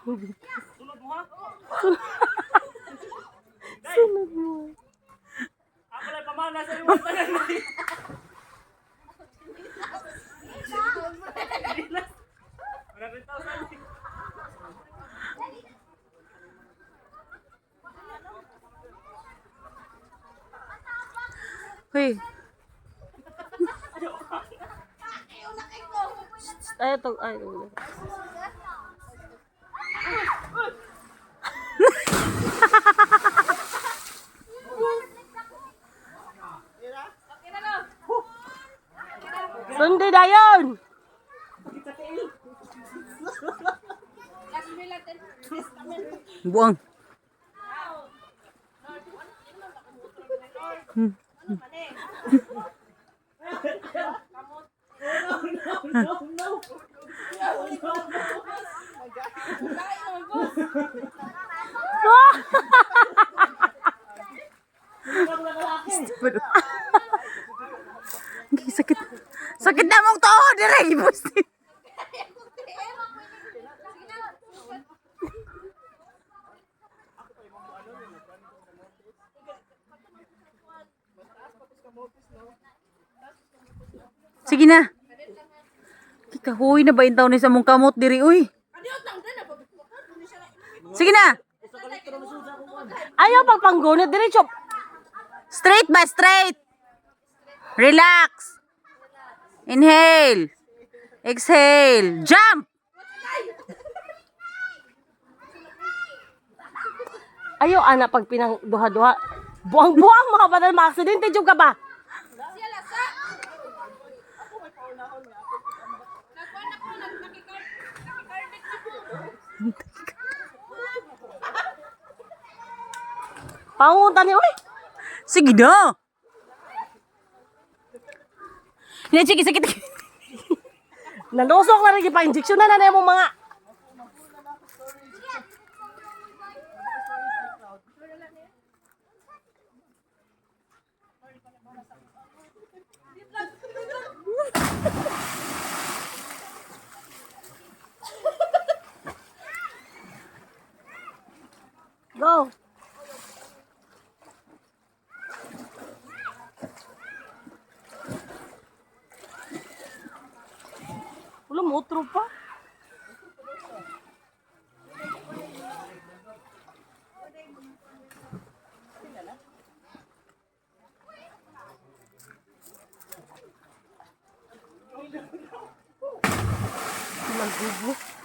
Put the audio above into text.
Sunod mo ha? Sunod mo. Ako lang pamana sa iyong tanan mo. Hoy. Ay, ito. Ay, ito. Sundi na yun! Buang. Sakit. Sakit na mong toho, dire ibusti. Sige na. Kikahuy na ba yung taon ni sa mong kamot diri uy? Sige na. Ayaw pagpanggunit diri chop. Straight ba straight? Relax. Inhale. Exhale. Jump. Ayaw anak pag pinang duha-duha. Buang-buang mga badal ma-aksidente jud ka ba? Pangunta ni uy. Sige na. Hindi, sige, sakit. Nalusok na rin yung pa-injection na na mo mga. Go. Wala mo otro pa. Magbubo.